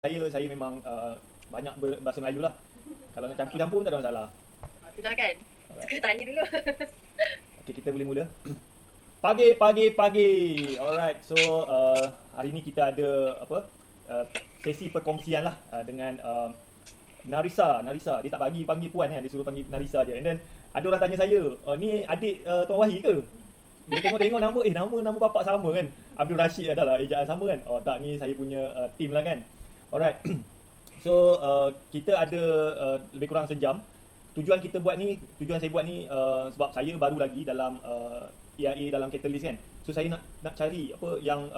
Saya memang banyak berbahasa Melayu lah. Kalau nak campur-campur pun tak ada masalah. Itulah kan. Alright. Suka tanya dulu. Okay, kita boleh mula. Pagi. Alright. So hari ni kita ada sesi perkongsian lah dengan Narisa. Dia tak panggil puan kan, dia suruh panggil Narisa je. And then ada orang tanya saya, ni adik Tuan Wahid ke? Dia tengok nama bapak sama kan. Abdul Rashid adalah ejaan sama kan. Oh tak, ni saya punya team lah kan. Alright. So kita ada lebih kurang sejam. Tujuan saya buat ni sebab saya baru lagi dalam EIA dalam Catalyst kan. So saya nak cari apa yang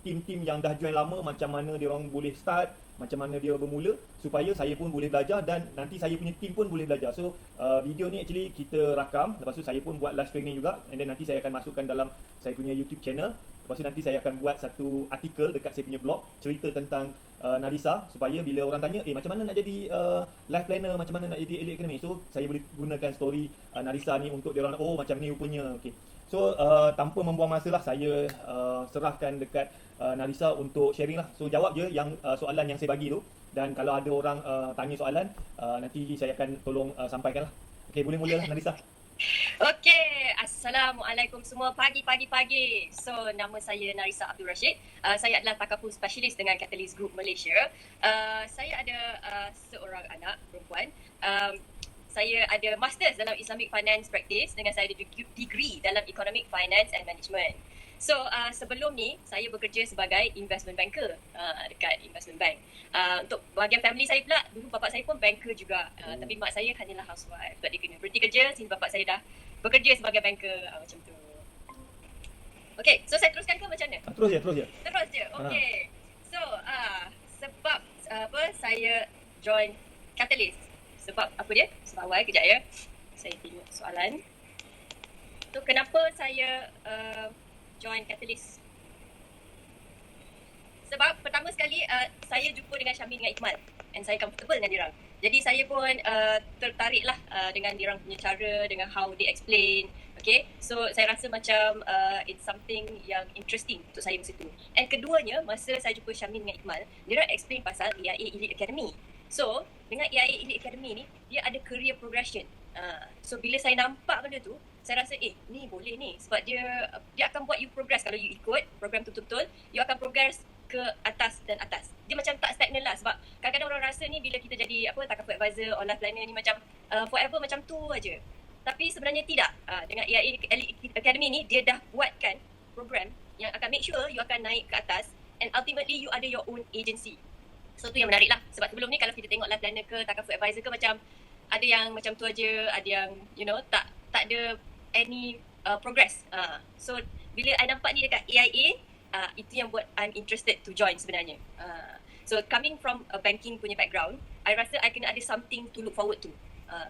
tim-tim yang dah join lama, macam mana dia orang boleh start, macam mana dia bermula, supaya saya pun boleh belajar dan nanti saya punya tim pun boleh belajar. So video ni actually kita rakam, lepas tu saya pun buat live training juga, and then nanti saya akan masukkan dalam saya punya YouTube channel. Lepas tu nanti saya akan buat satu artikel dekat saya punya blog, cerita tentang Narisa, supaya bila orang tanya, macam mana nak jadi life planner, macam mana nak jadi elite academy, so saya boleh gunakan story Narisa ni untuk dia orang, oh macam ni rupanya. Okay. So tanpa membuang masa lah, saya serahkan dekat Narisa untuk sharing lah. So jawab je yang soalan yang saya bagi tu, dan kalau ada orang tanya soalan, nanti saya akan tolong sampaikan lah. Okay, boleh mula lah Narisa. Okey, Assalamualaikum semua. Pagi. So, nama saya Narisa Abdul Rashid. Saya adalah takaful specialist dengan Catalyst Group Malaysia. Saya ada seorang anak perempuan. Saya ada masters dalam Islamic Finance Practice dengan saya ada degree dalam Economic Finance and Management. So, sebelum ni, saya bekerja sebagai investment banker dekat investment bank. Untuk bahagian family saya pula, dulu bapa saya pun banker juga. Tapi mak saya hanyalah housewife. Sebab dia kena berhenti kerja, sehingga bapa saya dah bekerja sebagai banker. Macam tu. Okay, so saya teruskan ke macam mana? Terus je. Terus je, okay. So, sebab saya join Catalyst. Sebab apa dia? Sebab awal, kejap ya. Saya tengok soalan. So, kenapa saya join Catalyst? Sebab pertama sekali saya jumpa dengan Syamil dengan Ikmal, and saya comfortable dengan diorang. Jadi saya pun tertarik lah dengan diorang punya cara, dengan how they explain. Okay, so saya rasa macam it's something yang interesting untuk saya masa tu. And keduanya, masa saya jumpa Syamil dengan Ikmal, diorang explain pasal EIA Elite Academy. So dengan EIA Elite Academy ni, dia ada career progression. So bila saya nampak benda tu, saya rasa ni boleh ni, sebab dia akan buat you progress. Kalau you ikut program tu betul-betul, you akan progress ke atas dan atas. Dia macam tak stagnan lah, sebab kadang-kadang orang rasa ni bila kita jadi takaful advisor or life planner ni macam forever macam tu aja. Tapi sebenarnya tidak. Dengan EIA Elite Academy ni, dia dah buatkan program yang akan make sure you akan naik ke atas, and ultimately you ada your own agency. So tu yang menarik lah. Sebab sebelum ni kalau kita tengok life planner ke takaful advisor ke, macam ada yang macam tu aja, ada yang tak ada any progress. So bila I nampak ni dekat EIA, itu yang buat I'm interested to join sebenarnya. So coming from a banking punya background, I rasa I kena ada something to look forward to.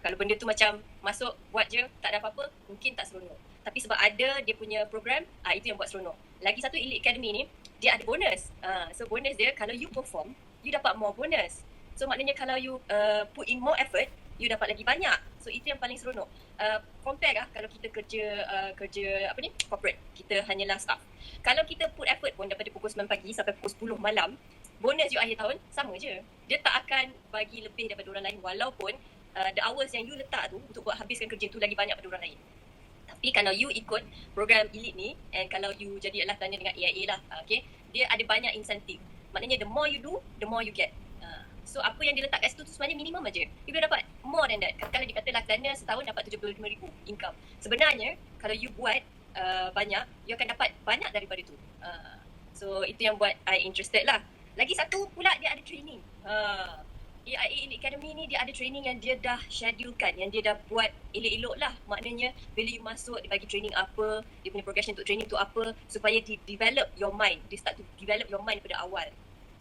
Kalau benda tu macam masuk buat je, tak ada apa-apa, mungkin tak seronok. Tapi sebab ada dia punya program, itu yang buat seronok. Lagi satu, Elite Academy ni, dia ada bonus. So bonus dia, kalau you perform, you dapat more bonus. So maknanya kalau you put in more effort, you dapat lagi banyak. So itu yang paling seronok. Compare lah kalau kita kerja corporate, kita hanyalah staff. Kalau kita put effort pun daripada pukul 9 pagi sampai pukul 10 malam, bonus you akhir tahun sama je. Dia tak akan bagi lebih daripada orang lain, walaupun the hours yang you letak tu untuk buat habiskan kerja tu lagi banyak daripada orang lain. Tapi kalau you ikut program Elite ni, and kalau you jadi life planner dengan EIA lah, okay, dia ada banyak insentif. Maknanya the more you do, the more you get. So apa yang dia letak kat situ tu sebenarnya minimum aja. You boleh dapat more than that. Kalau dia kata life planner setahun dapat 75,000 income, sebenarnya kalau you buat banyak, you akan dapat banyak daripada tu. So itu yang buat I interested lah. Lagi satu pula, dia ada training. EIA Elite Academy ni dia ada training yang dia dah schedulekan, yang dia dah buat elok-elok lah. Maknanya bila you masuk, dia bagi training apa, dia punya progression untuk training tu apa, supaya develop your mind. Dia start to develop your mind daripada awal.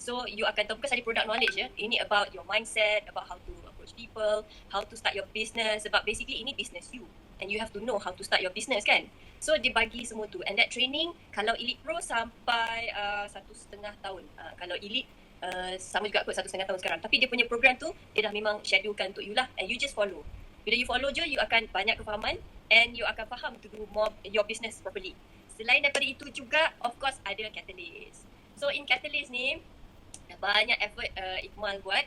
So you akan tahu, bukan sahaja product knowledge je, ini about your mindset, about how to approach people, how to start your business. Sebab basically ini business you, and you have to know how to start your business kan. So dia bagi semua tu, and that training kalau Elite Pro sampai 1.5 tahun. Kalau Elite sama juga kot 1.5 tahun sekarang. Tapi dia punya program tu, dia dah memang schedulekan untuk you lah, and you just follow. Bila you follow je, you akan banyak kefahaman, and you akan faham to do more your business properly. Selain daripada itu juga, of course ada Catalyst. So in Catalyst ni, Dah banyak effort Iqmal buat.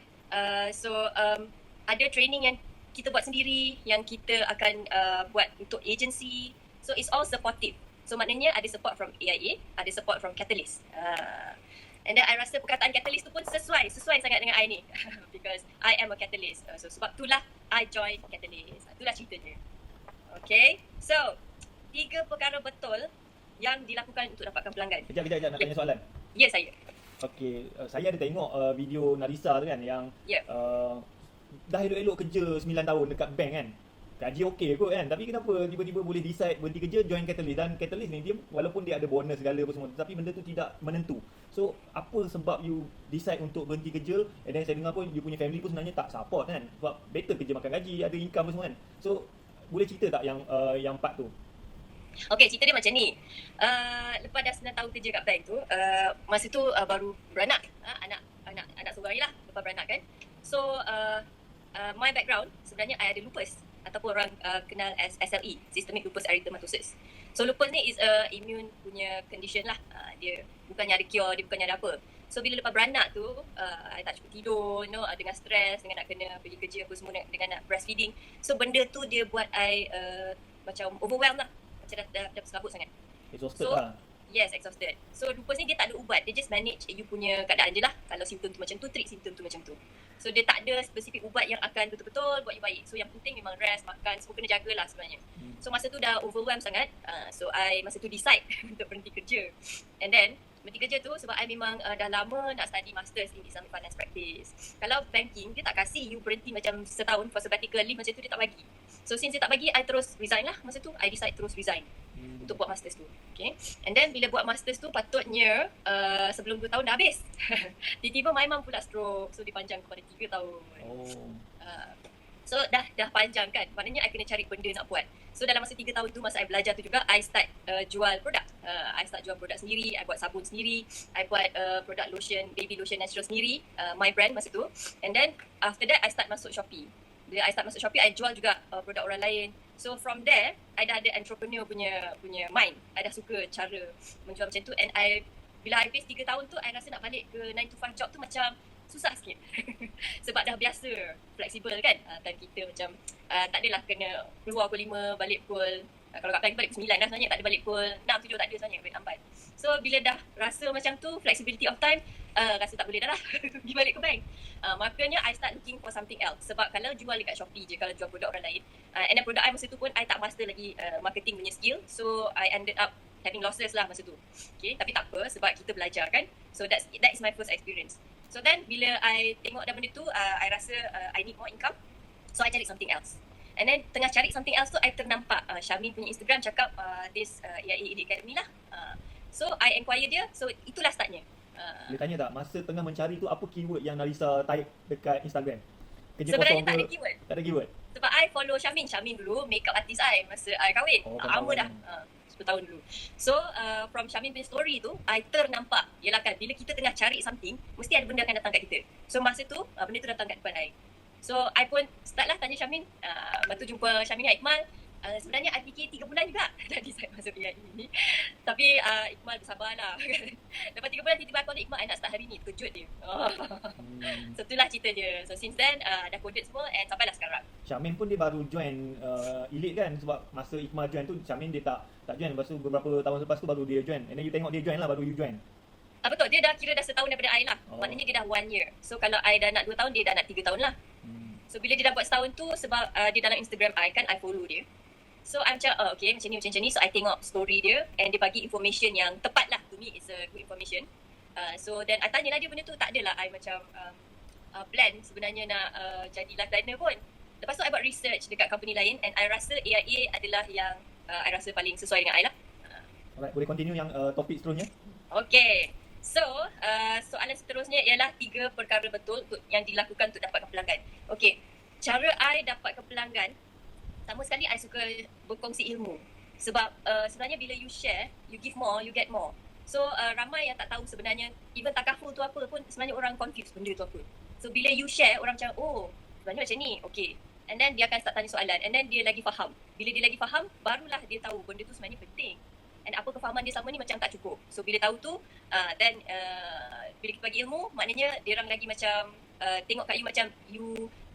Ada training yang kita buat sendiri, yang kita akan buat untuk agency. So it's all supportive. So maknanya ada support from AIA, ada support from Catalyst. And then I rasa perkataan Catalyst tu pun sesuai sangat dengan I ni. Because I am a Catalyst. So sebab itulah I join Catalyst. Itulah ceritanya. Okay, so 3 perkara betul yang dilakukan untuk dapatkan pelanggan. Kejap, nak tanya soalan. Ya, saya. Okey, saya ada tengok video Narisa tu kan yang dah elok-elok kerja 9 tahun dekat bank kan. Gaji okey kot kan, tapi kenapa tiba-tiba boleh decide berhenti kerja join Catalyst? Dan Catalyst ni dia walaupun dia ada bonus segala apa semua, tapi benda tu tidak menentu. So apa sebab you decide untuk berhenti kerja? And then saya dengar pun you punya family pun sebenarnya tak support kan, sebab better kerja makan gaji, ada income apa semua kan. So boleh cerita tak yang part tu? Okay, cerita dia macam ni. Lepas dah 9 tahun kerja kat bank tu, masa tu baru beranak. Anak seorang lah, lepas beranak kan. So, my background sebenarnya I ada lupus ataupun orang kenal as SLE, Systemic Lupus Erythematosus. So lupus ni is a immune punya condition lah. Dia bukannya ada cure, dia bukannya ada apa. So bila lepas beranak tu, I tak cukup tidur, dengan stres, dengan nak kena pergi kerja apa semua, dengan nak breastfeeding. So benda tu dia buat I macam overwhelmed lah. Macam dah berselabut sangat. Exhausted So, lah. Yes, exhausted. So lupus ni dia tak ada ubat, dia just manage you punya keadaan je lah. Kalau simptom tu macam tu, treat simptom tu macam tu. So dia tak ada spesifik ubat yang akan betul-betul buat you baik. So yang penting memang rest, makan, semua kena jagalah sebenarnya. So masa tu dah overwhelmed sangat. So I masa tu decide untuk berhenti kerja. And then berhenti kerja tu sebab I memang dah lama nak study masters in Islamic Finance Practice. Kalau banking, dia tak kasih you berhenti macam setahun for sabbatical leave macam tu, dia tak bagi. So since dia tak bagi, I terus resign lah. Masa tu I decide terus resign untuk buat masters tu. Okay. And then bila buat masters tu patutnya sebelum 2 tahun dah habis. Tiba-tiba my mum pula stroke. So dipanjang kepada 3 tahun. So dah panjang kan. Maknanya I kena cari benda nak buat. So dalam masa 3 tahun tu, masa I belajar tu juga, I start jual produk. I start jual produk sendiri. I buat sabun sendiri. I buat produk lotion, baby lotion natural sendiri. My brand masa tu. And then after that I start masuk Shopee. Bila I start masuk Shopee, I jual juga produk orang lain. So from there, I dah ada entrepreneur punya mind. I dah suka cara menjual macam tu. And bila I face 3 tahun tu, I rasa nak balik ke 9 to 5 job tu macam susah sikit. Sebab dah biasa, fleksibel kan. Time kita macam tak adalah kena keluar pukul 5, balik pukul kalau kat bank balik pukul 9 dah sebenarnya, tak ada balik pukul 6, 7 tak ada sebenarnya, balik lambat. So bila dah rasa macam tu, flexibility of time, rasa tak boleh dah lah pergi balik ke bank. Makanya I start looking for something else. Sebab kalau jual dekat Shopee je, kalau jual produk orang lain, and then produk I masa tu pun I tak master lagi marketing punya skill. So I ended up having losses lah masa tu. Okay, tapi tak apa sebab kita belajar kan. So that is my first experience. So then bila I tengok dah benda tu, I rasa I need more income. So I cari something else. And then tengah cari something else tu, I ternampak Syamin punya Instagram cakap this AIA Elite Academy lah. So I inquire dia, so itulah startnya. Boleh tanya tak, masa tengah mencari tu apa keyword yang Narisa type dekat Instagram? Kerja Sebenarnya kosong tak ke? ada keyword. Tak ada keyword? Sebab I follow Syamin dulu, makeup artist I masa I kahwin. Lama dah. 10 tahun dulu. So from Syamin punya story tu, I ternampak, yelah kan, bila kita tengah cari something, mesti ada benda akan datang kat kita. So masa tu, benda tu datang kat depan I. So I pun start lah tanya Syamin. Lepas tu jumpa Syamin dengan Iqmal. Sebenarnya I fikir 3 bulan juga dah decide masuk PIE ni. Tapi Iqmal bersabarlah. Lepas 3 bulan tiba-tiba aku ada Iqmal, I nak start hari ni. Terkejut dia. So itulah cerita dia. So since then dah coded semua and sampailah sekarang. Syamin pun dia baru join Elite kan, sebab masa Iqmal join tu Syamin dia tak join. Lepas tu beberapa tahun lepas tu baru dia join. And then you tengok dia join lah, baru you join. Betul, dia dah kira dah setahun daripada I lah. Maknanya dia dah 1 year. So kalau I dah nak 2 tahun, dia dah nak 3 tahun lah. So bila dia dah buat setahun tu, sebab dia dalam Instagram I kan, I follow dia. So I macam, okay macam ni. So I tengok story dia and dia bagi information yang tepat lah. To me it's a good information. So then I tanyalah dia benda tu, tak adalah I macam plan sebenarnya nak jadi life planner pun. Lepas tu I buat research dekat company lain and I rasa AIA adalah yang I rasa paling sesuai dengan I lah. Alright, boleh continue yang topik seterusnya? Okay. So, soalan seterusnya ialah 3 perkara betul yang dilakukan untuk dapatkan pelanggan. Okay, cara I dapatkan pelanggan, pertama sekali I suka berkongsi ilmu. Sebab sebenarnya bila you share, you give more, you get more. So, ramai yang tak tahu sebenarnya, even takaful tu apa pun, sebenarnya orang confuse benda tu apa. So, bila you share, orang macam, oh, sebenarnya macam ni, okay. And then dia akan start tanya soalan, and then dia lagi faham. Bila dia lagi faham, barulah dia tahu benda tu sebenarnya penting. and apa kefahaman dia selama ni macam tak cukup. So bila tahu tu, then bila kita bagi ilmu, maknanya dia orang lagi macam tengok kat you macam you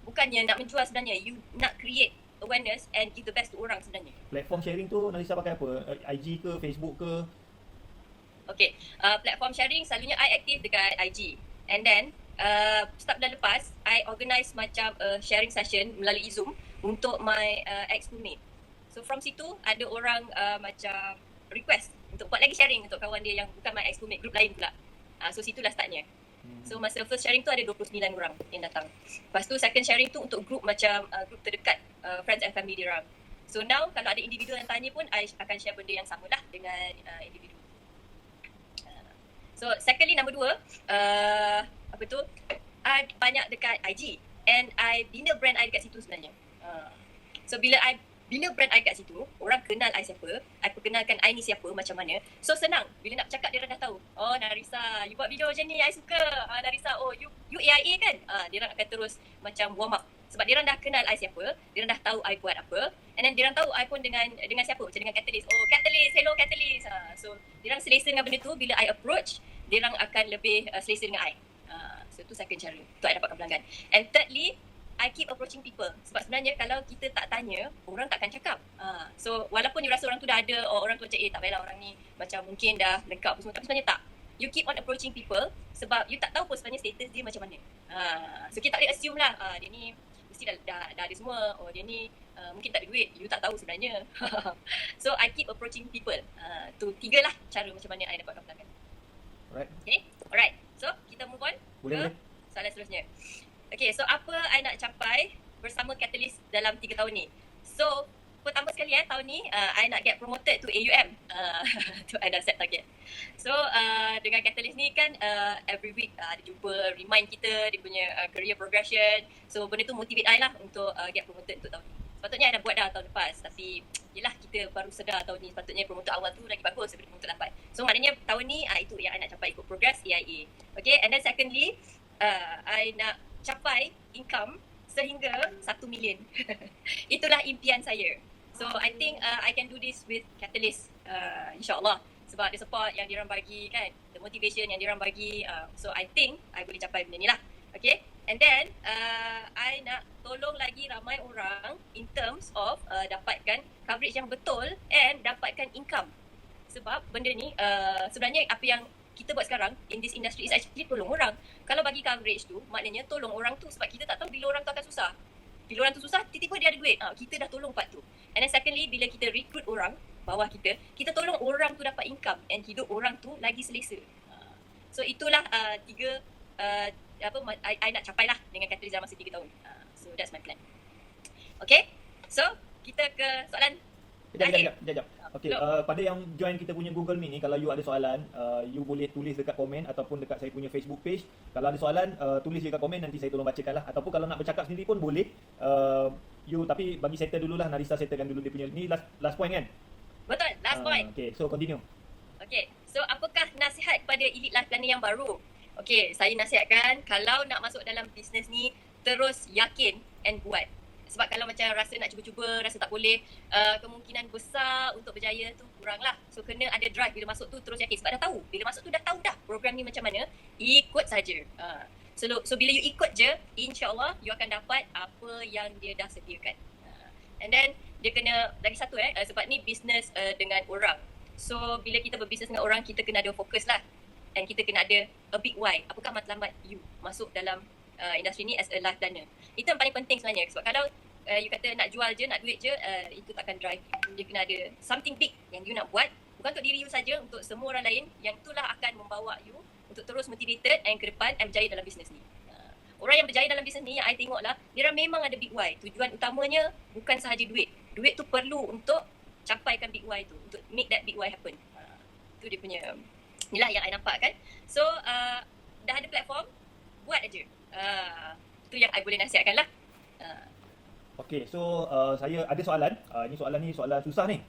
bukannya nak menjual sebenarnya, you nak create awareness and give the best to orang sebenarnya. Platform sharing tu Narisa pakai apa? IG ke, Facebook ke? Okay, platform sharing selalunya I aktif dekat IG. And then, start bulan lepas, I organize macam sharing session melalui Zoom untuk my ex-roommate. So from situ, ada orang macam request untuk buat lagi sharing untuk kawan dia yang bukan my ex-roommate, group lain pula. So situlah startnya. So masa first sharing tu ada 29 orang yang datang. Lepas tu second sharing tu untuk group macam group terdekat, friends and family dia orang. So now kalau ada individu yang tanya pun, I akan share benda yang sama lah dengan individu. So secondly, nombor 2, apa tu, I banyak dekat IG and I bina brand I dekat situ sebenarnya. So bila I bina brand I kat situ, orang kenal I siapa, I perkenalkan I ni siapa, macam mana. So senang, bila nak bercakap dia orang dah tahu. Oh Narisa, you buat video macam ni, I suka. Narisa, oh you AIA kan? Dia orang akan terus macam warm up. Sebab dia orang dah kenal I siapa, dia orang dah tahu I buat apa. And then dia orang tahu I pun dengan siapa, macam dengan Catalyst. Oh Catalyst, hello Catalyst. So dia orang selesa dengan benda tu, bila I approach, dia orang akan lebih selesa dengan I. So tu second cara untuk I dapatkan pelanggan. And thirdly, I keep approaching people. Sebab sebenarnya kalau kita tak tanya, orang takkan cakap. So walaupun you rasa orang tu dah ada, or orang tu macam tak payahlah orang ni macam mungkin dah lengkap semua, tapi sebenarnya tak. You keep on approaching people sebab you tak tahu pun sebenarnya status dia macam mana. So kita tak boleh assume lah, dia ni mesti dah ada semua, or dia ni mungkin tak ada duit, you tak tahu sebenarnya. So I keep approaching people. Tu 3 lah cara macam mana I dapatkan pelanggan. Alright. Okay, alright. So kita move on Boleh. soalan seterusnya. Okay, so apa I nak capai bersama Catalyst dalam 3 tahun ni? So, pertama sekali tahun ni, I nak get promoted to AUM. Tu I dah set target. So, dengan Catalyst ni kan, every week dia jumpa remind kita, dia punya career progression. So, benda tu motivate I lah untuk get promoted untuk tahun ni. Sepatutnya I dah buat dah tahun lepas, tapi yelah kita baru sedar tahun ni sepatutnya promoted awal tu lagi bagus daripada promoted lambat. So, maknanya tahun ni, itu yang I nak capai, ikut progress AIA. Okay, and then secondly, I nak capai income sehingga 1 million. Itulah impian saya. So I think I can do this with Catalyst, insyaAllah. Sebab the support yang diorang bagi kan, the motivation yang diorang bagi. So I think I boleh capai benda ni lah. Okay, and then I nak tolong lagi ramai orang in terms of dapatkan coverage yang betul and dapatkan income. Sebab benda ni sebenarnya apa yang kita buat sekarang in this industry is actually tolong orang. Kalau bagi coverage tu, maknanya tolong orang tu sebab kita tak tahu bila orang tu akan susah. Bila orang tu susah, tiba-tiba dia ada duit. Kita dah tolong part tu. And then secondly, bila kita recruit orang bawah kita tolong orang tu dapat income and hidup orang tu lagi selesa. So itulah 3 I nak capai lah dengan Catalyst dalam masa 3 tahun. So that's my plan. Okay, so kita ke soalan Sekejap. Okay, pada yang join kita punya Google Meet ni, kalau you ada soalan, you boleh tulis dekat komen ataupun dekat saya punya Facebook page. Kalau ada soalan, tulis dekat komen, nanti saya tolong bacakan lah. Ataupun kalau nak bercakap sendiri pun boleh. Tapi bagi settle dululah, Narisa settlekan dulu dia punya. Ni last point kan? Betul, last point. Okay, so continue. Okay, so apakah nasihat kepada elite life planner yang baru? Okay, saya nasihatkan kalau nak masuk dalam bisnes ni, terus yakin and buat. Sebab kalau macam rasa nak cuba-cuba, rasa tak boleh, kemungkinan besar untuk berjaya tu kurang lah. So kena ada drive bila masuk tu, terus yakin. Sebab dah tahu, bila masuk tu dah tahu dah program ni macam mana, ikut saja. So bila you ikut je, insyaAllah you akan dapat apa yang dia dah sediakan. And then dia kena, lagi satu sebab ni business dengan orang. So bila kita berbisnes dengan orang, kita kena ada fokus lah. And kita kena ada a big why. Apakah matlamat you masuk dalam industri ni as a life planner. Itu yang paling penting sebenarnya. Sebab kalau you kata nak jual je, nak duit je, itu takkan drive. Dia kena ada something big yang you nak buat. Bukan untuk diri you saja, untuk semua orang lain. Yang itulah akan membawa you untuk terus motivated and ke depan and berjaya dalam bisnes ni. Orang yang berjaya dalam bisnes ni yang I tengok lah, dia orang memang ada big why. Tujuan utamanya bukan sahaja duit. Duit tu perlu untuk capaikan big why tu. Untuk make that big why happen. Itu dia punya, inilah yang I nampak kan. So, dah ada platform, buat aja. Itu yang I boleh nasihatkan lah. Okay, so saya ada soalan. Ini soalan susah ni.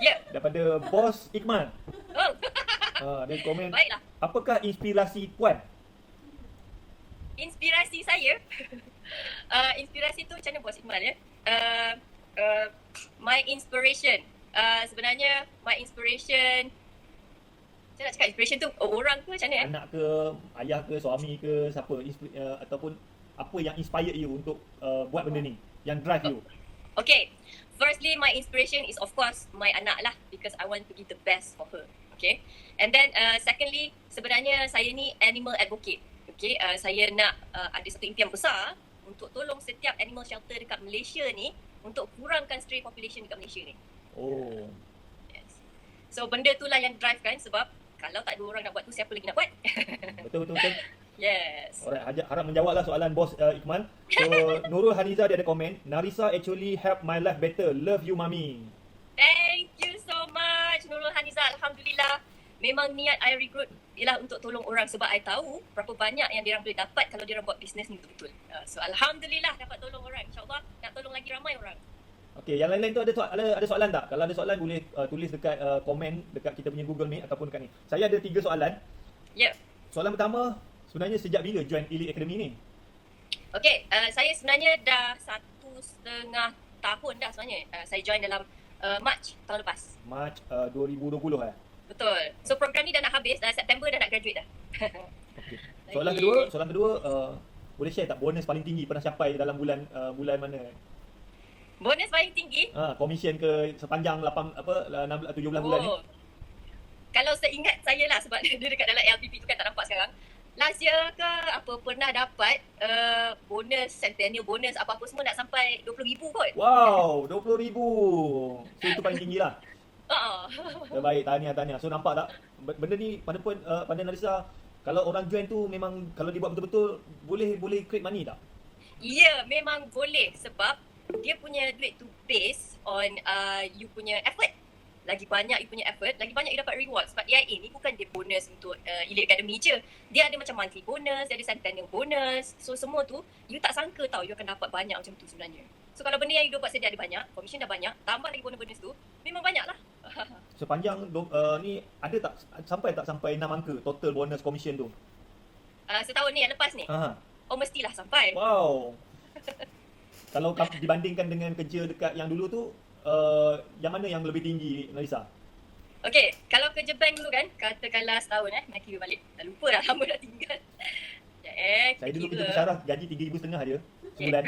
Ya. Daripada Bos Iqmal. Oh. Dia komen, Baiklah. apakah inspirasi Puan? Inspirasi saya, inspirasi tu macam mana Bos Iqmal ya? My inspiration. Sebenarnya my inspiration, saya nak cakap inspiration tu orang ke macam mana Anak ke, ayah ke, suami ke, siapa ataupun apa yang inspire you untuk buat benda ni, yang drive you? Okay, firstly my inspiration is of course my anak lah, because I want to give the best for her. Okay, and then secondly, sebenarnya saya ni animal advocate. Okay, saya nak ada satu impian besar untuk tolong setiap animal shelter dekat Malaysia ni untuk kurangkan stray population dekat Malaysia ni. Oh, Yes. So benda tu lah yang drive kan, sebab kalau tak ada orang nak buat tu, siapa lagi nak buat? betul. Yes. Alright, harap menjawab lah soalan bos Iqmal. So, Nurul Haniza dia ada komen, Narisa actually help my life better. Love you, mami. Thank you so much Nurul Haniza. Alhamdulillah. Memang niat I recruit ialah untuk tolong orang, sebab I tahu berapa banyak yang diorang boleh dapat kalau diorang buat bisnes ni betul-betul. So Alhamdulillah dapat tolong orang. InsyaAllah nak tolong lagi ramai orang. Okay, yang lain-lain tu ada soalan tak? Kalau ada soalan boleh tulis dekat komen dekat kita punya Google Meet ataupun dekat ni. Saya ada 3 soalan. Yep. Soalan pertama, sebenarnya sejak bila join Elite Academy ni? Okay, saya sebenarnya dah 1.5 tahun dah sebenarnya. Saya join dalam March tahun lepas. Mac 2020 Betul. So program ni dah nak habis, September dah nak graduate dah. Okay. Soalan kedua, boleh share tak bonus paling tinggi pernah capai dalam bulan mana? Bonus paling tinggi? Komisen ke sepanjang 17 bulan ni? Kalau seingat saya lah, sebab dia dekat dalam LPP tu kan, tak nampak sekarang. Last year ke apa pernah dapat bonus, centennial bonus, apa-apa semua nak sampai 20,000 kot. Wow, 20,000. So itu paling tinggi lah. Terbaik, tahniah. So nampak tak? Benda ni pada Narisa, kalau orang join tu memang kalau dibuat betul-betul boleh create money tak? Ya, memang boleh, sebab dia punya duit tu based on you punya effort. Lagi banyak you punya effort, lagi banyak you dapat reward. Sebab EIA ni bukan dia bonus untuk Elite Academy je. Dia ada macam monthly bonus, dia ada centennial bonus. So semua tu, you tak sangka tau you akan dapat banyak macam tu sebenarnya. So kalau benda yang you buat sedia ada banyak, commission dah banyak, tambah lagi bonus-bonus tu, memang banyak lah. Sepanjang ni ada tak sampai 6 angka total bonus commission tu? Setahun ni yang lepas ni? Oh mestilah sampai. Wow. Kalau dibandingkan dengan kerja dekat yang dulu tu, yang mana yang lebih tinggi, Narisa? Okay, kalau kerja bank dulu kan, katakanlah setahun nak kira balik. Dah lupa dah, lama dah tinggal. Saya dulu kerja pesarah, gaji 3,500 je sebulan.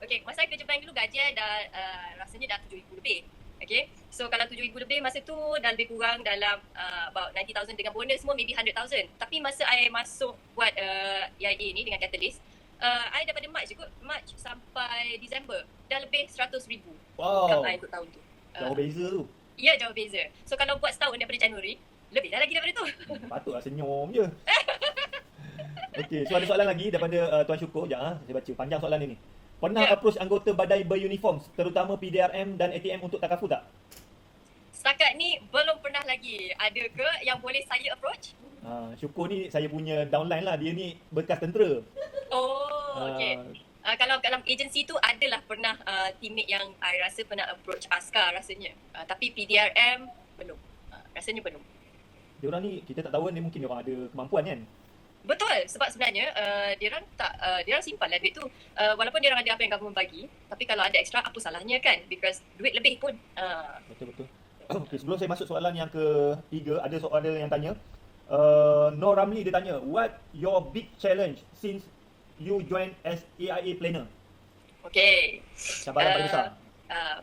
Okay, masa kerja bank dulu gaji dah rasanya dah 7,000 lebih. Okay, so kalau 7,000 lebih masa tu dah lebih kurang dalam about 90,000 dengan bonus semua, maybe 100,000. Tapi masa I masuk buat EIA ni dengan Catalyst, I daripada March je kot, March sampai Disember dah lebih 100,000. Wow. I untuk tahun tu. Jauh beza tu. Ya, jauh beza. So kalau buat setahun daripada Januari, lebih dah lagi daripada tu. Patutlah senyum je. Okay, so ada soalan lagi daripada Tuan Syukur. Sekejap, saya baca panjang soalan ni. Pernah approach anggota badai beruniform, terutama PDRM dan ATM untuk takaful tak? Setakat ni belum pernah lagi. Ada ke yang boleh saya approach? Syukur ni saya punya downline lah. Dia ni bekas tentera. Oh, okay. Kalau dalam agensi tu adalah pernah teammate yang I rasa pernah approach Askar rasanya. Tapi PDRM belum. Rasanya belum. Diorang ni kita tak tahu ni, mungkin diorang ada kemampuan kan? Betul, sebab sebenarnya diorang simpan lah duit tu. Walaupun diorang ada apa yang government bagi, tapi kalau ada extra apa salahnya kan? Because duit lebih pun. Betul. Okay, sebelum saya masuk soalan yang ketiga, ada soalan yang tanya. Nur Ramli dia tanya, what your big challenge since you join as AIA planner? Okay. Cabaran paling besar.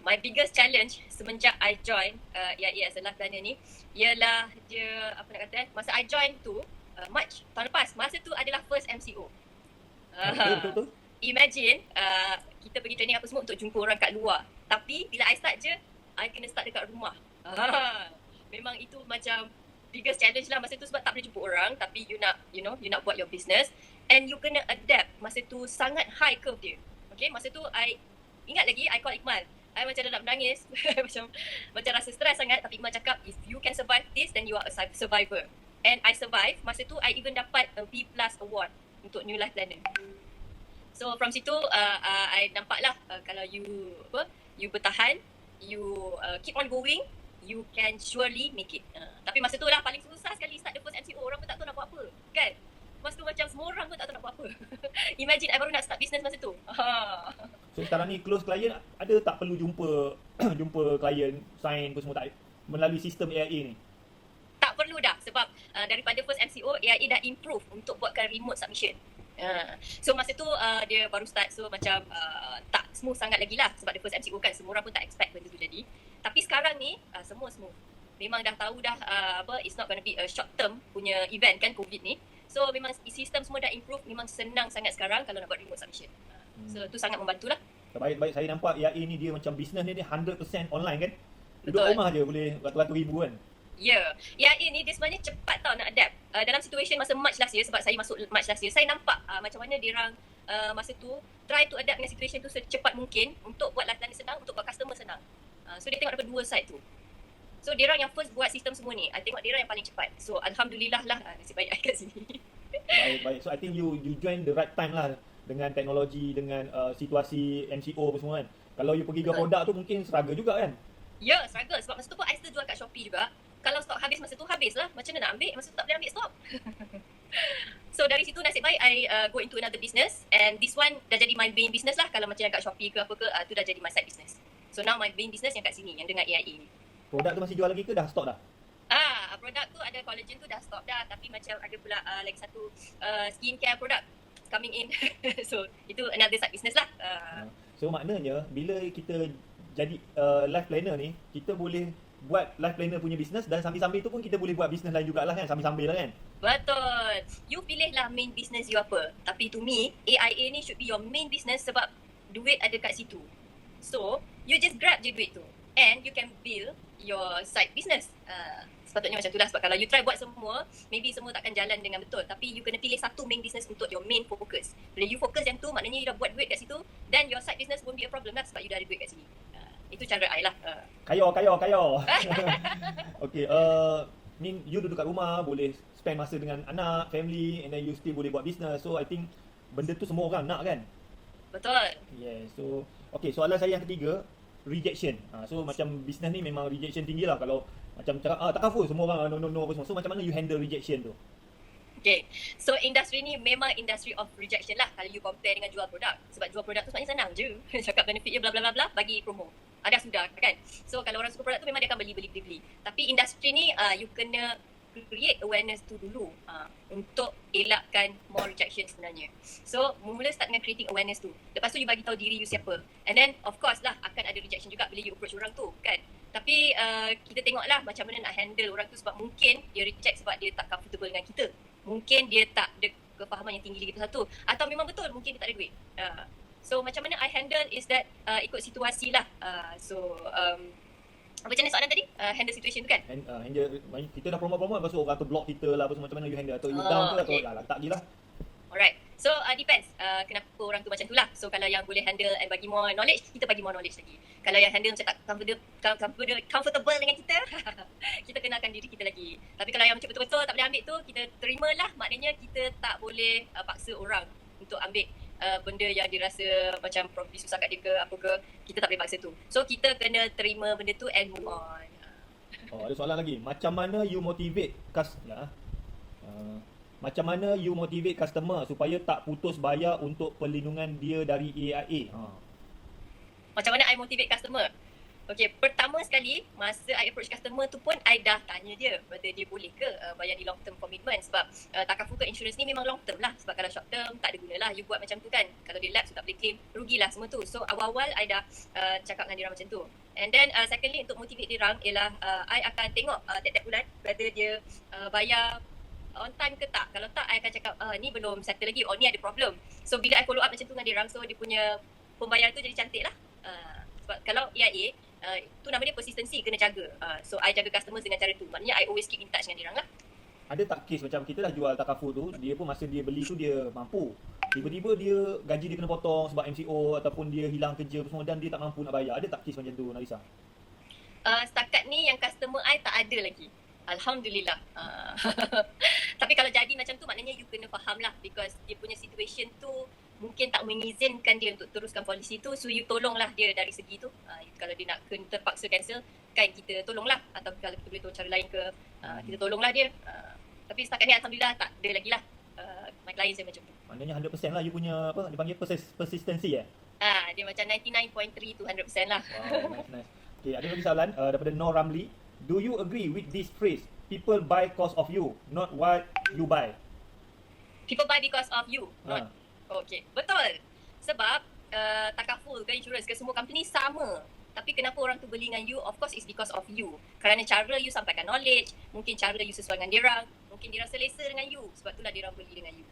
My biggest challenge semenjak I join AIA as a life planner ni ialah dia, apa nak kata, masa I join tu March tahun lepas, masa tu adalah first MCO. Betul. Imagine kita pergi training apa semua untuk jumpa orang kat luar. Tapi bila I start je, I kena start dekat rumah. Memang itu macam biggest challenge lah masa tu, sebab tak boleh jumpa orang, tapi you nak buat your business and you kena adapt. Masa tu sangat high curve dia. Okay, masa tu I ingat lagi, I call Iqmal. I macam dah nak menangis. macam rasa stress sangat, tapi Iqmal cakap, if you can survive this, then you are a survivor. And I survive. Masa tu I even dapat a B+ award untuk New Life Planner. So from situ I nampak lah kalau you bertahan, you keep on going, you can surely make it. Tapi masa tu lah paling susah sekali start the first MCO. Orang pun tak tahu nak buat apa, kan? Masa tu macam semua orang pun tak tahu nak buat apa. Imagine I baru nak start business masa tu. So So sekarang ni close client ada tak perlu jumpa jumpa klien, sign apa semua tak melalui sistem AIA ni? Tak perlu dah sebab daripada first MCO AIA dah improve untuk buatkan remote submission. So masa tu dia baru start, so macam tak smooth sangat lagi lah sebab dia first MCO kan, semua orang pun tak expect benda tu jadi. Tapi sekarang ni semua smooth. Memang dah tahu dah it's not gonna be a short term punya event kan COVID ni. So memang sistem semua dah improve, memang senang sangat sekarang kalau nak buat remote submission. So tu sangat membantulah. Baik-baik saya nampak AIA ni dia macam bisnes ni dia 100% online kan? Duduk Betul. rumah je boleh ratus-ratus ribu kan? Ya, AIA ni dia sebenarnya cepat tau nak adapt. Dalam situation masa March last year, sebab saya masuk March last year, saya nampak macam mana diorang masa tu try to adapt dengan situation tu secepat mungkin untuk buat lifeline senang, untuk buat customer senang. So dia tengok daripada dua side tu. So diorang yang first buat sistem semua ni, I tengok diorang yang paling cepat. So alhamdulillah lah nasib baik I kat sini. Baik. So I think you join the right time lah dengan teknologi, dengan situasi MCO apa semua kan. Kalau you pergi jual Betul. produk tu mungkin struggle juga kan? Ya, struggle sebab masa tu pun I still jual kat Shopee juga. Kalau stok habis masa tu, habis lah. Macam mana nak ambil? Masa tu tak boleh ambil stok. So dari situ nasib baik I go into another business, and this one dah jadi my main business lah. Kalau macam yang kat Shopee ke apa ke, tu dah jadi my side business. So now my main business yang kat sini, yang dengan AIA ni. Produk tu masih jual lagi ke dah stok dah? Produk tu ada collagen tu dah stop dah, tapi macam ada pula lagi satu skincare product coming in. So itu another side business lah. So maknanya bila kita jadi life planner ni, kita boleh buat life planner punya bisnes dan sambil-sambil tu pun kita boleh buat bisnes lain jugalah kan, sambil-sambil lah kan. Betul. You pilih lah main business you apa. Tapi to me, AIA ni should be your main business sebab duit ada kat situ. So, you just grab je duit tu. And you can build your side business. Sepatutnya macam tu lah. Sebab kalau you try buat semua, maybe semua takkan jalan dengan betul. Tapi you kena pilih satu main business untuk your main focus. Bila you fokus yang tu, maknanya you dah buat duit kat situ. Then your side business won't be a problem lah sebab you dah ada duit kat sini. Itu cara I lah. Kayo. Okay, ni you duduk kat rumah, boleh spend masa dengan anak, family, and then you still boleh buat business. So I think benda tu semua orang nak kan? Betul. Yeah, so okay, soalan saya yang ketiga, rejection. So macam business ni memang rejection tinggi lah. Kalau macam cakap takaful, semua orang no apa semua. So macam mana you handle rejection tu? Okay, so industri ni memang industry of rejection lah kalau you compare dengan jual produk. Sebab jual produk tu sebenarnya senang je. Cakap benefit dia bla bla bla bla, bagi promo. Ada sudah kan. So kalau orang suka produk tu memang dia akan beli. Tapi industri ni you kena create awareness tu dulu untuk elakkan more rejection sebenarnya. So mula start dengan creating awareness tu. Lepas tu you bagi tahu diri you siapa. And then of course lah akan ada rejection juga bila you approach orang tu kan. Tapi kita tengoklah macam mana nak handle orang tu, sebab mungkin dia reject sebab dia tak comfortable dengan kita. Mungkin dia tak ada kefahaman yang tinggi lagi pasal tu. Atau memang betul mungkin dia tak ada duit. So macam mana I handle is that ikut situasi lah. Apa macam mana soalan tadi? Handle situation tu kan? Handle, kita dah promote lepas tu orang tu block kita lah apa semua, macam mana you handle? Atau you down ke okay. atau tak je lah? Alright. So depends kenapa orang tu macam tu lah. So kalau yang boleh handle and bagi more knowledge, kita bagi more knowledge lagi. Kalau yang handle macam tak comfortable dengan kita, kita kenalkan diri kita lagi. Tapi kalau yang macam betul-betul tak boleh ambil tu, kita terimalah. Maknanya kita tak boleh paksa orang untuk ambil benda yang dirasa macam probably susah kat dia ke apa ke. Kita tak boleh paksa tu. So kita kena terima benda tu and move on. Ada soalan lagi. Macam mana you motivate macam mana you motivate customer supaya tak putus bayar untuk perlindungan dia dari AIA? Macam mana I motivate customer? Okay, pertama sekali masa I approach customer tu pun I dah tanya dia whether dia boleh ke bayar ni long term commitment. Sebab takaful ke insurance ni memang long term lah. Sebab kalau short term tak ada guna lah you buat macam tu kan. Kalau dia lapse tak boleh claim, rugilah semua tu. So awal-awal I dah cakap dengan diorang macam tu. And then secondly untuk motivate diorang ialah I akan tengok tiap-tiap bulan whether dia bayar on time ke tak. Kalau tak I akan cakap ni belum settle lagi, ni ada problem. So bila I follow up macam tu dengan diorang, so dia punya pembayaran tu jadi cantik lah. Sebab kalau AIA tu nama dia persistency, kena jaga. So I jaga customers dengan cara tu. Maknanya I always keep in touch dengan diorang lah. Ada tak case macam kita dah jual takaful tu, dia pun masa dia beli tu dia mampu, tiba-tiba dia gaji dia kena potong sebab MCO ataupun dia hilang kerja semua dan dia tak mampu nak bayar. Ada tak case macam tu, Narisa? Setakat ni yang customer I tak ada lagi. Alhamdulillah. Tapi kalau jadi macam tu maknanya you kena faham lah, because dia punya situation tu mungkin tak mengizinkan dia untuk teruskan polisi tu. So you tolonglah dia dari segi tu. Kalau dia nak terpaksa cancel kan, kita tolonglah. Atau kalau kita boleh tahu cara lain ke, kita tolonglah dia. Tapi setakat ni Alhamdulillah tak ada lagi lah my client saya macam tu. Maknanya 100% lah you punya apa, dia panggil persistency Dia macam 99.3 to 100% lah. Wow, nice, nice. Okay, ada lagi soalan daripada Nor Ramli. Do you agree with this phrase? People buy cause of you, not what you buy. People buy because of you, not. Ha. Okay, betul. Sebab takaful ke insurance ke semua company sama. Tapi kenapa orang tu beli dengan you? Of course it's because of you. Kerana cara you sampaikan knowledge, mungkin cara you sesuai dengan dirang, mungkin dirang selesa dengan you. Sebab itulah dirang beli dengan you.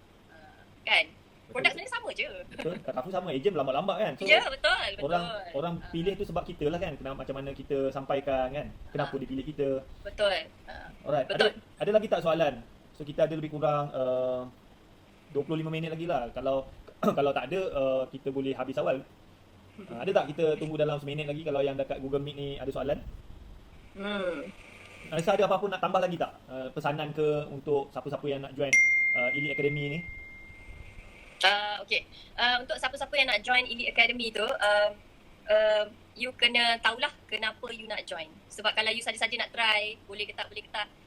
Kan? Produk sebenarnya sama je. Betul, kata aku sama, ejen lambat-lambat kan. So, Ya, betul. orang pilih tu sebab kita lah kan, kenapa, macam mana kita sampaikan kan, kenapa dia pilih kita. Betul. Alright, Betul. ada lagi tak soalan? So kita ada lebih kurang 25 minit lagi lah. Kalau kalau tak ada, kita boleh habis awal. Ada tak kita tunggu dalam seminit lagi kalau yang dekat Google Meet ni ada soalan? Nalisa ada apa-apa nak tambah lagi tak? Pesanan ke untuk siapa-siapa yang nak join Elite Academy ni? Okay. Untuk siapa-siapa yang nak join Elite Academy tu, you kena tahulah kenapa you nak join. Sebab kalau you saja-saja nak try, boleh ke tak,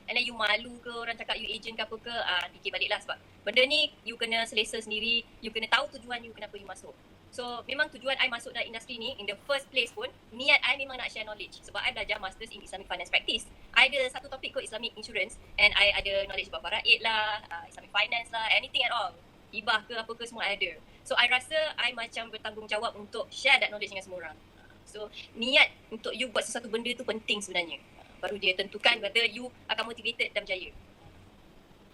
and then you malu ke orang cakap you agent ke apa ke, fikir balik lah. Sebab benda ni you kena selesa sendiri, you kena tahu tujuan you kenapa you masuk. So memang tujuan I masuk dalam industri ni, in the first place pun, niat I memang nak share knowledge. Sebab I belajar Masters in Islamic Finance Practice. I ada satu topik kot Islamic Insurance, and I ada knowledge about faraid lah, Islamic Finance lah, anything at all. Hibah ke apa ke semua I ada. So I rasa I macam bertanggungjawab untuk share that knowledge dengan semua orang. So niat untuk you buat sesuatu benda tu penting sebenarnya. Baru dia tentukan whether you akan motivated dan berjaya.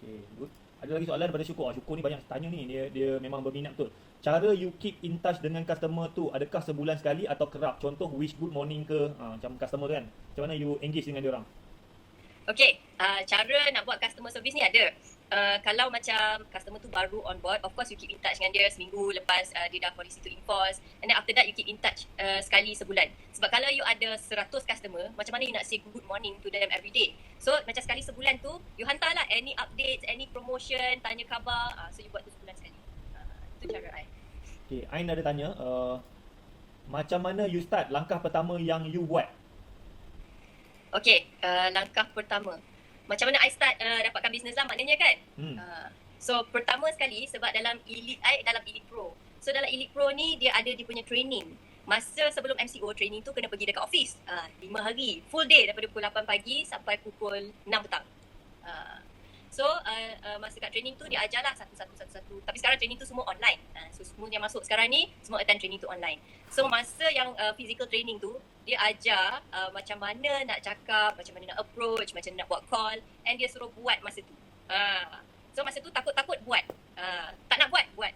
Okay, good. Ada lagi soalan daripada Syukur. Syukur ni banyak tanya ni, dia memang berminat betul. Cara you keep in touch dengan customer tu, adakah sebulan sekali atau kerap? Contoh wish good morning ke, macam customer kan. Macam mana you engage dengan dia orang? Okay, cara nak buat customer service ni ada. Kalau macam customer tu baru on board, of course you keep in touch dengan dia seminggu lepas dia dah policy to enforce, and then after that you keep in touch sekali sebulan. Sebab kalau you ada 100 customer, macam mana you nak say good morning to them every day? So macam sekali sebulan tu, you hantarlah any updates, any promotion, tanya khabar, so you buat tu sebulan sekali. Itu cara I. Okay, Ain ada tanya, macam mana you start langkah pertama yang you buat? Okay, langkah pertama. Macam mana I start dapatkan bisnes lah maknanya kan? So pertama sekali sebab dalam Elite dalam Elite Pro. So dalam Elite Pro ni dia ada dia punya training. Masa sebelum MCO training tu kena pergi dekat office 5 hari. Full day daripada pukul 8 pagi sampai pukul 6 petang. So masa kat training tu dia ajarlah satu. Tapi sekarang training tu semua online. So semua yang masuk sekarang ni semua attend training tu online. So masa yang physical training tu dia ajar macam mana nak cakap, macam mana nak approach, macam mana nak buat call, and dia suruh buat masa tu. So masa tu takut-takut buat. Tak nak buat.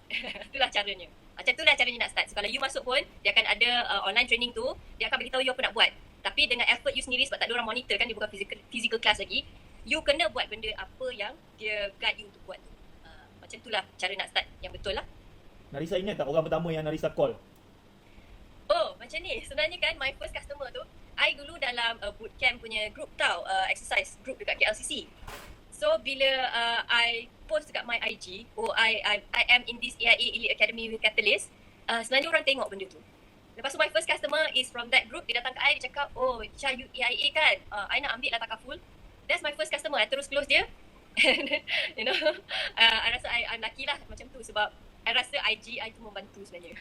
Itulah caranya. Macam itulah caranya nak start. So kalau you masuk pun dia akan ada online training tu, dia akan beritahu you apa nak buat. Tapi dengan effort you sendiri sebab tak ada orang monitor kan, dia bukan physical class lagi. You kena buat benda apa yang dia guide you untuk buat tu. Macam itulah cara nak start yang betul lah. Narisa ingat tak orang pertama yang Narisa call? Oh, macam ni. Sebenarnya kan, my first customer tu, I dulu dalam bootcamp punya group tau, exercise group dekat KLCC. So, bila I post dekat my IG, I am in this AIA Elite Academy with Catalyst, sebenarnya orang tengok benda tu. Lepas tu, my first customer is from that group. Dia datang ke I, dia cakap, oh, Syah, you AIA kan? I nak ambil lah takaful. That's my first customer. I terus close dia. And, you know, I rasa I'm lucky lah macam tu sebab I rasa IG I tu membantu sebenarnya.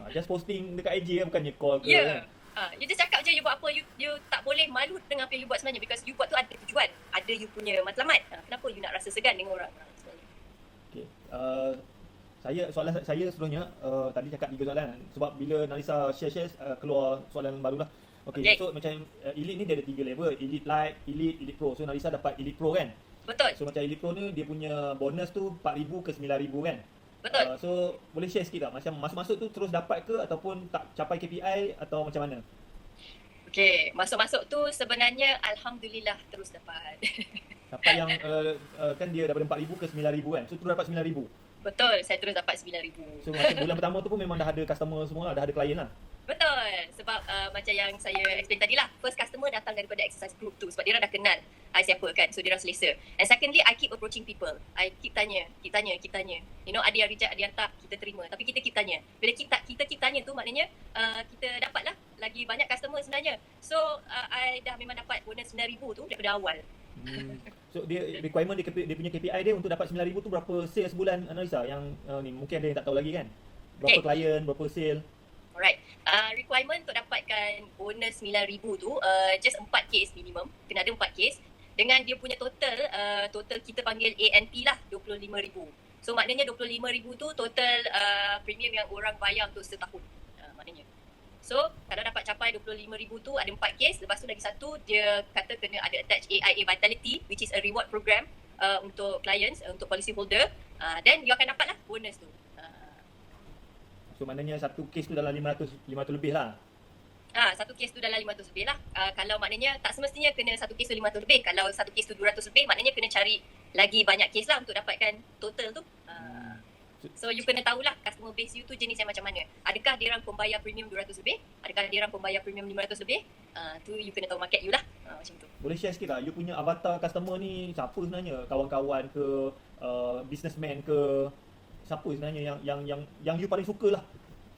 Just posting dekat IG kan, bukannya call ke? Ya. You just cakap je you buat apa, you tak boleh malu dengan apa yang you buat sebenarnya because you buat tu ada tujuan, ada you punya matlamat. Kenapa you nak rasa segan dengan orang sebenarnya? Okay. Soalan saya sebenarnya tadi cakap 3 soalan sebab bila Narisa share keluar soalan baru lah. Okay. So macam Elite ni dia ada 3 level, Elite Lite, Elite Pro. So Narisa dapat Elite Pro kan? Betul. So macam Elite Pro ni dia punya bonus tu 4,000 ke 9,000 kan? Betul. So boleh share sikit tak macam masuk-masuk tu terus dapat ke ataupun tak capai KPI atau macam mana? Okay, masuk-masuk tu sebenarnya Alhamdulillah terus dapat. Dapat yang kan dia daripada 4,000 ke 9,000 kan? So terus dapat 9,000? Betul, saya terus dapat 9,000. So macam bulan pertama tu pun memang dah ada customer semua lah, dah ada klien lah? Betul, sebab macam yang saya explain tadi lah, first customer datang daripada exercise group tu sebab dia dah kenal I siapa kan, so dia dah selesa. And secondly, I keep approaching people. I keep tanya. You know, ada yang reject, ada yang tak, kita terima. Tapi kita keep tanya. Bila kita keep tanya tu, maknanya kita dapatlah lagi banyak customer sebenarnya. So, I dah memang dapat bonus 9,000 tu daripada awal. So dia requirement dia punya KPI dia untuk dapat 9,000 tu berapa sale sebulan Analisa? Yang ni mungkin ada yang tak tahu lagi kan? Berapa klien, berapa sale? Alright. Requirement untuk dapatkan bonus 9,000 tu just 4 case minimum. Kena ada 4 case. Dengan dia punya total, total kita panggil ANP lah, 25,000. So maknanya 25,000 tu total premium yang orang bayar untuk setahun. Maknanya. So kalau dapat capai 25,000 tu ada 4 case. Lepas tu lagi satu, dia kata kena ada attach AIA Vitality, which is a reward program untuk clients, untuk policy holder. Then you akan dapat lah bonus tu. So maknanya satu kes tu dalam 500 lebih lah. Satu kes tu dalam 500 lebih lah. Kalau maknanya tak semestinya kena satu kes tu 500 lebih. Kalau satu kes tu 200 lebih, maknanya kena cari lagi banyak kes lah untuk dapatkan total tu. So you kena tahulah customer base you tu jenis yang macam mana. Adakah dia orang pembayar premium 200 lebih? Adakah dia orang pembayar premium 500 lebih? Tu you kena tahu market you lah. Macam tu. Boleh share sikit tak, you punya avatar customer ni siapa sebenarnya? Kawan-kawan ke, businessman ke? Siapa sebenarnya yang you paling suka lah?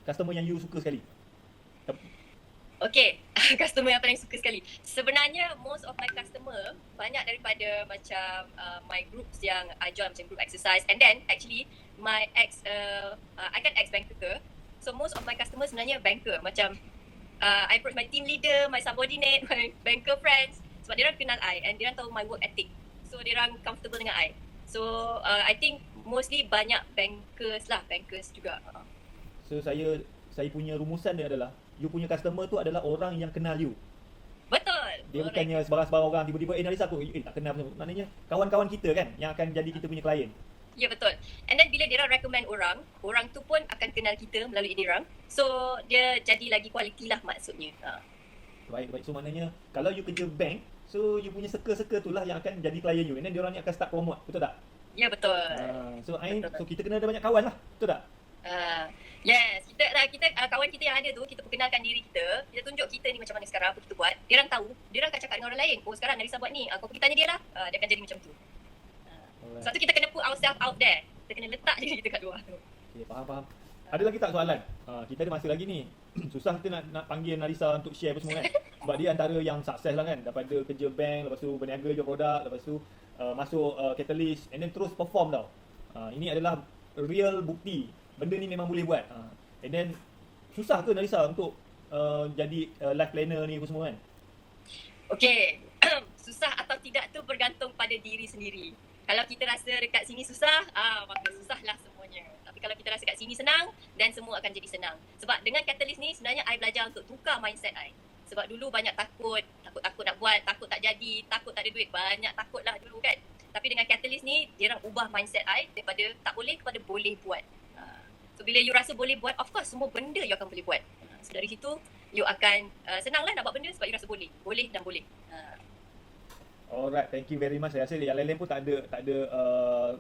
Customer yang you suka sekali? Okay, customer yang paling suka sekali. Sebenarnya most of my customer banyak daripada macam my groups yang I join macam group exercise, and then actually my I kan ex-banker. So most of my customer sebenarnya banker. Macam I approach my team leader, my subordinate, my banker friends, sebab dia orang kenal I and dia orang tahu my work ethic. So dia orang comfortable dengan I. So I think mostly banyak bankers juga. So saya punya rumusan dia adalah, you punya customer tu adalah orang yang kenal you. Betul. Dia bukannya sebarang-sebarang orang tiba-tiba Nalisa aku tak kenal. Maknanya kawan-kawan kita kan yang akan jadi kita punya klien. Ya, betul. And then bila dia orang recommend orang tu pun akan kenal kita melalui dia orang. So dia jadi lagi kualiti lah maksudnya. Baik. So maknanya kalau you kerja bank, so you punya circle-circle tu lah yang akan jadi klien you. And then dia orang ni akan start promote, betul tak? Ya, betul. So kita kena ada banyak kawan lah, betul tak? Yes, kita kawan kita yang ada tu, kita perkenalkan diri kita tunjuk kita ni macam mana sekarang, apa kita buat. Dia orang tahu, dia orang akan cakap dengan orang lain. Oh, sekarang Nalisa buat ni, kau pergi tanya dia lah. Dia akan jadi macam tu. Sebab tu kita kena put ourselves out there. Kita kena letak diri kita kat luar tu. Okay, faham. Ada lagi tak soalan? Kita ada masa lagi ni. Susah kita nak panggil Nalisa untuk share apa semua kan. Sebab dia antara yang sukses lah kan. Daripada kerja bank, lepas tu berniaga jual produk, lepas tu masuk Catalyst, and then terus perform tau. Ini adalah real bukti. Benda ni memang boleh buat. And then susah ke Nalisa untuk jadi life planner ni apa semua kan? Okay, susah atau tidak tu bergantung pada diri sendiri. Kalau kita rasa dekat sini susah, maka susahlah semuanya. Tapi kalau kita rasa kat sini senang, dan semua akan jadi senang. Sebab dengan Catalyst ni sebenarnya I belajar untuk tukar mindset I. Sebab dulu banyak takut nak buat, takut tak jadi, takut tak ada duit. Banyak takut lah dulu kan. Tapi dengan Catalyst ni, dia orang ubah mindset I daripada tak boleh kepada boleh buat. So bila you rasa boleh buat, of course semua benda you akan boleh buat. So dari situ, you akan senang lah nak buat benda sebab you rasa boleh. Boleh dan boleh. Alright, thank you very much. Saya rasa yang lain-lain pun tak ada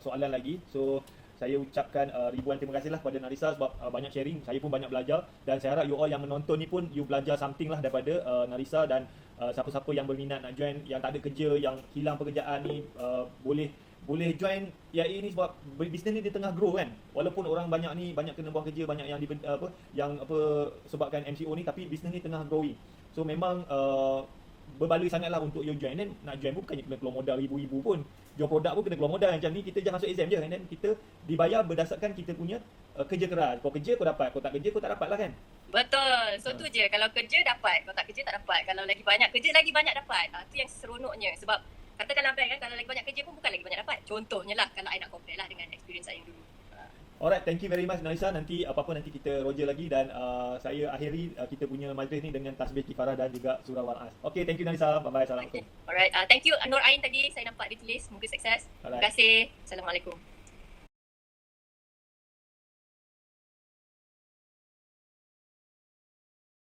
soalan lagi. So saya ucapkan ribuan terima kasih lah kepada Nalisa sebab banyak sharing. Saya pun banyak belajar dan saya harap you all yang menonton ni pun you belajar something lah daripada Nalisa, dan siapa-siapa yang berminat nak join, yang tak ada kerja, yang hilang pekerjaan ni, boleh join YAI ni sebab bisnes ni dia tengah grow kan. Walaupun orang banyak kena buang kerja, banyak yang sebabkan MCO ni, tapi bisnes ni tengah growing. So memang berbaloi sangatlah untuk you join. Dan nak join pun bukannya kena keluar modal ribu-ribu pun. Jual produk pun kena keluar modal macam ni. Kita just masuk exam je, and then kita dibayar berdasarkan kita punya kerja keras. Kau kerja kau dapat, kau tak kerja kau tak dapat lah kan. Betul. So tu je, kalau kerja dapat, kalau tak kerja tak dapat. Kalau lagi banyak kerja lagi banyak dapat. Tu yang seronoknya. Sebab katakanlah bank kan, kalau lagi banyak kerja pun bukan lagi banyak dapat. Contohnya lah, kalau I nak compare lah dengan experience saya dulu. Alright, thank you very much Nalisa. Nanti apa-apa nanti kita roger lagi, dan saya akhiri kita punya majlis ni dengan tasbih kifarah dan juga surah Wal-As. Okay, thank you Nalisa. Bye-bye. Assalamualaikum. Alright, thank you Nur Ain tadi saya nampak dia tulis. Semoga sukses. Terima kasih. Assalamualaikum.